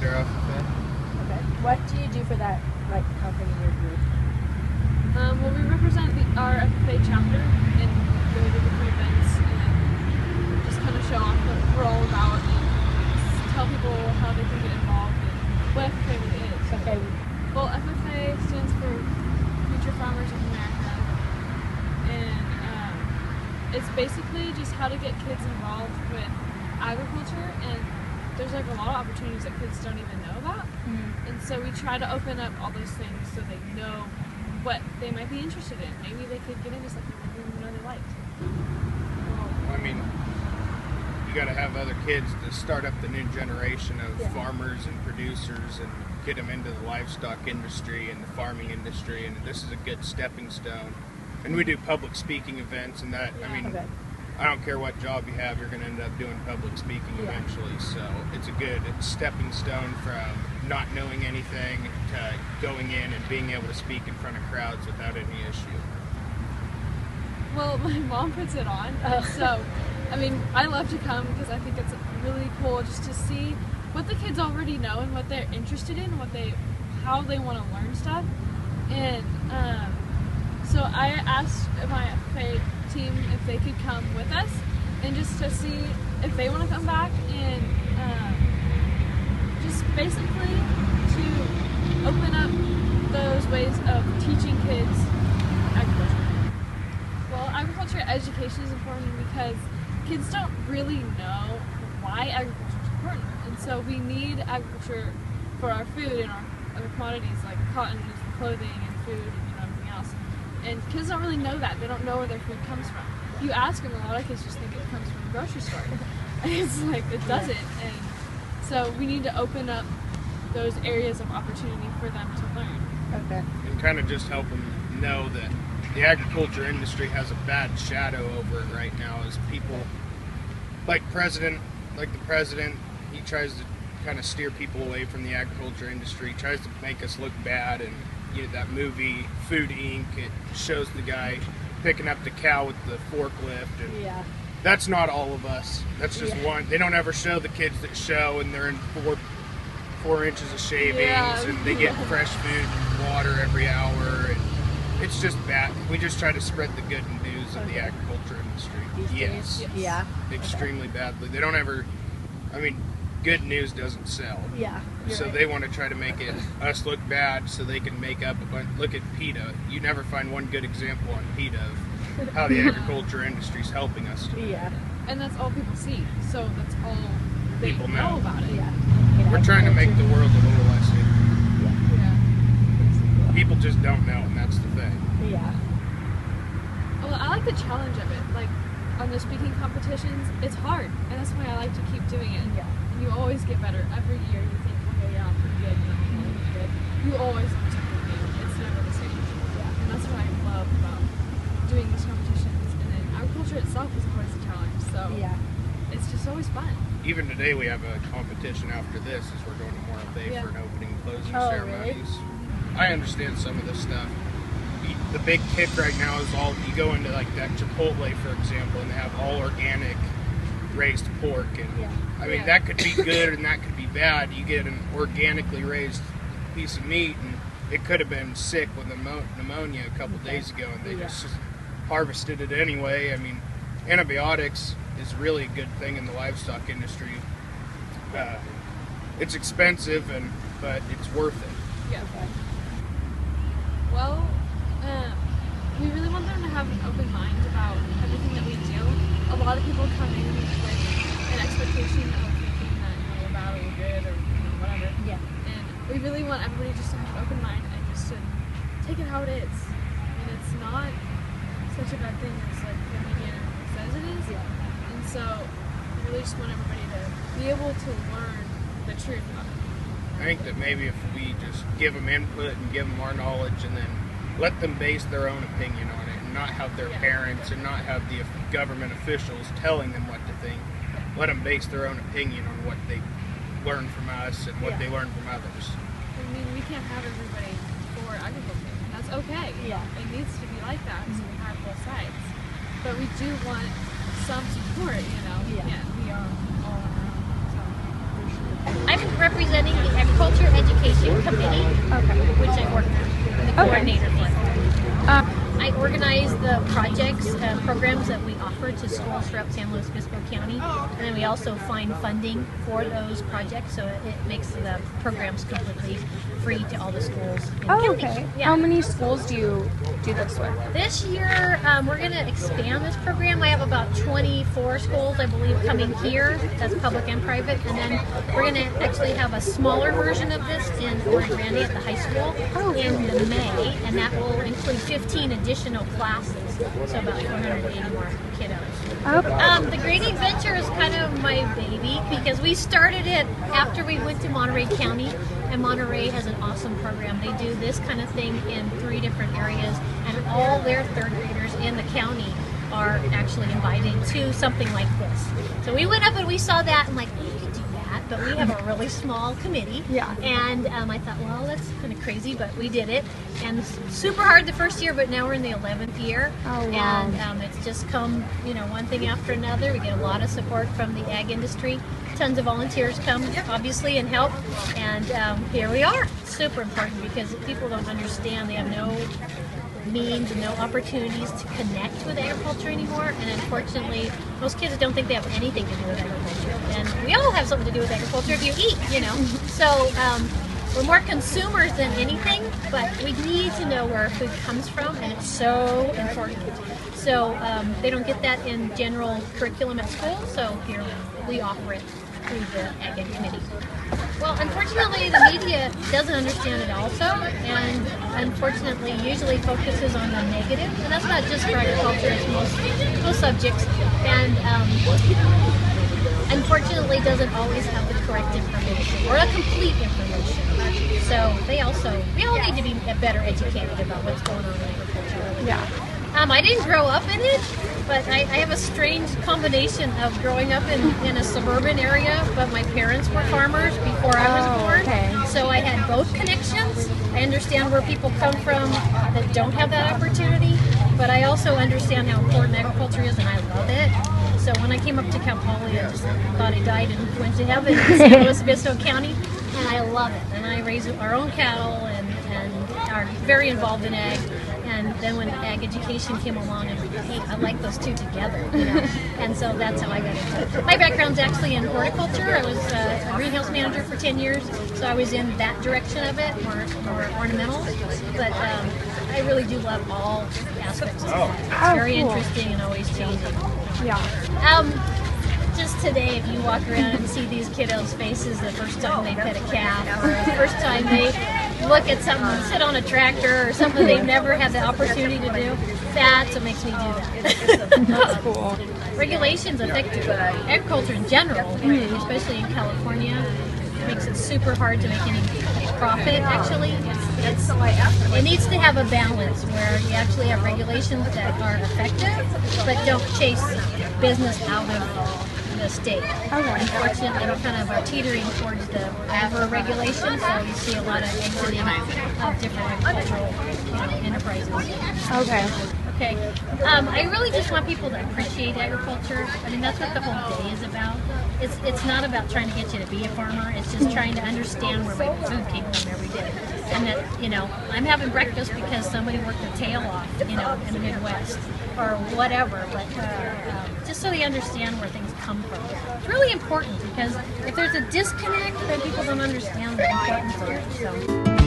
their FFA. Okay. What do you do for that company or group? Well, we represent our FFA chapter and go to different events and just kind of show off what we're all about and tell people how they can get involved and what FFA really is. Okay. Well, FFA stands for Future Farmers of America, and it's basically just how to get kids involved with agriculture, and there's a lot of opportunities that kids don't even know about. And so we try to open up all those things so they know what they might be interested in. Maybe they could get into something they didn't know they liked. Well, I mean, you got to have other kids to start up the new generation of farmers and producers and get them into the livestock industry and the farming industry, and this is a good stepping stone. And we do public speaking events and that. I mean, I don't care what job you have, you're going to end up doing public speaking eventually. So it's a good stepping stone from not knowing anything to going in and being able to speak in front of crowds without any issue. Well, my mom puts it on, so I mean, I love to come because I think it's really cool just to see what the kids already know and what they're interested in, how they want to learn stuff. And so I asked my FFA team if they could come with us and just to see if they want to come back and just basically to open up those ways of teaching kids agriculture. Well, agriculture education is important because kids don't really know why agriculture is important, and so we need agriculture for our food and our other commodities like cotton is for clothing and food and everything else. And kids don't really know that. They don't know where their food comes from. You ask them, a lot of kids just think it comes from the grocery store. And it's like, it doesn't. And so we need to open up those areas of opportunity for them to learn. Okay. And kind of just help them know that the agriculture industry has a bad shadow over it right now as people, like the president, he tries to kind of steer people away from the agriculture industry, tries to make us look bad. And you know, that movie Food Inc., it shows the guy picking up the cow with the forklift, and that's not all of us. That's just one. They don't ever show the kids that show, and they're in four inches of shavings, and they get fresh food and water every hour, and it's just bad. We just try to spread the good news of the agriculture industry. Yes. Yeah. Extremely badly. They don't ever. I mean, good news doesn't sell. Yeah. So they want to try to make us look bad so they can make up a bunch. Look at PETA. You never find one good example on PETA of how the agriculture industry is helping us today. Yeah. And that's all people see. So that's all they People know about it. Yeah. We're trying to make the world a little less ignorant. Yeah. People just don't know, and that's the thing. Yeah. Well, I like the challenge of it. Like on the speaking competitions, it's hard, and that's why I like to keep doing it. Yeah. You always get better. Every year you think, okay, yeah, I'm pretty good, I'm pretty good. You always learn something new. It's never the same. Yeah. And that's what I love about doing these competitions. And then agriculture itself is always a challenge. So it's just always fun. Even today we have a competition after this as we're going to Memorial Day for an opening and closing ceremonies. Really? I understand some of this stuff. The big kick right now is you go into like that Chipotle, for example, and they have all organic raised pork, and I mean that could be good and that could be bad. You get an organically raised piece of meat, and it could have been sick with pneumonia a couple days ago, and they just harvested it anyway. I mean, antibiotics is really a good thing in the livestock industry. It's expensive, but it's worth it. Yeah. Well, we really want them to have an open mind about everything that we do. A lot of people come in with an expectation of thinking that we're bad or we're good or whatever. Yeah. And we really want everybody just to have an open mind and just to take it how it is. And it's not such a bad thing as like the media and everything says it is. Yeah. And so we really just want everybody to be able to learn the truth about it. I think that maybe if we just give them input and give them our knowledge and then let them base their own opinion on it and not have their parents and not have the government officials telling them what to think. Let them base their own opinion on what they learn from us and what they learn from others. I mean, we can't have everybody for agriculture, and that's okay. Yeah. It needs to be like that, so we have both sides. But we do want some support, We can't be all on our own. So. I'm representing the Agriculture Education Committee, Okay. which I work on, the coordinator for. I organize the projects, programs that we offer to schools throughout San Luis Obispo County, and then we also find funding for those projects, so it makes the programs completely free to all the schools in the Oh, county. okay. Yeah. How many schools do you do this with? This year, we're going to expand this program. I have about 24 schools, I believe, coming here. That's public and private. And then we're going to actually have a smaller version of this in Rio Grande at the high school in May, and that will include 15 additional classes, so about 480 more kiddos. The Great Adventure is kind of my baby because we started it after we went to Monterey County, and Monterey has an awesome program. They do this kind of thing in 3 different areas, and all their third graders in the county are actually invited to something like this. So we went up and we saw that and like, we could do that, but we have a really small committee. Yeah. And I thought, well, that's kind of crazy, but we did it. And super hard the first year, but now we're in the 11th year. Oh, wow. And it's just come, one thing after another. We get a lot of support from the ag industry. Tons of volunteers come, obviously, and help. And here we are. It's super important because people don't understand. They have no means and no opportunities to connect with agriculture anymore, and unfortunately most kids don't think they have anything to do with agriculture, and we all have something to do with agriculture if you eat, so we're more consumers than anything, but we need to know where our food comes from, and it's so important. So they don't get that in general curriculum at school, so here we offer it through the Ag Ed Committee. Well, unfortunately, the media doesn't understand it also, and unfortunately usually focuses on the negative, and that's not just for agriculture, it's most subjects, and unfortunately doesn't always have the correct information or the complete information. So we all need to be better educated about what's going on in agriculture. Yeah. I didn't grow up in it, but I have a strange combination of growing up in a suburban area, but my parents were farmers before I was born. Okay. So I had both connections. I understand where people come from that don't have that opportunity, but I also understand how important agriculture is, and I love it. So when I came up to Cal Poly, I just thought I died and went to heaven in San Luis Obispo County, and I love it. And I raise our own cattle and are very involved in ag. And then when ag education came along, and hey, I like those two together, and so that's how I got into it. My background's actually in horticulture. I was a greenhouse manager for 10 years, so I was in that direction of it, more ornamentals. But I really do love all aspects of it. It's very interesting and always changing. Yeah. Just today, if you walk around and see these kiddos' faces the first time they pet a calf, or the first time they look at something, sit on a tractor, or something they've never had the opportunity to do, that's what makes me do that. That's cool. Regulations affect agriculture in general, especially in California. It makes it super hard to make any profit, actually. It needs to have a balance where you actually have regulations that are effective, but don't chase business out of the state. Unfortunately, we kind of are teetering towards the over-regulation, so you see a lot of exiting of different agricultural enterprises. Okay. I really just want people to appreciate agriculture. I mean, that's what the whole day is about. It's not about trying to get you to be a farmer. It's just trying to understand where my food came from every day. And that, I'm having breakfast because somebody worked their tail off, in the Midwest or whatever. But just so they understand where things come from. It's really important because if there's a disconnect, then people don't understand the importance of it. So.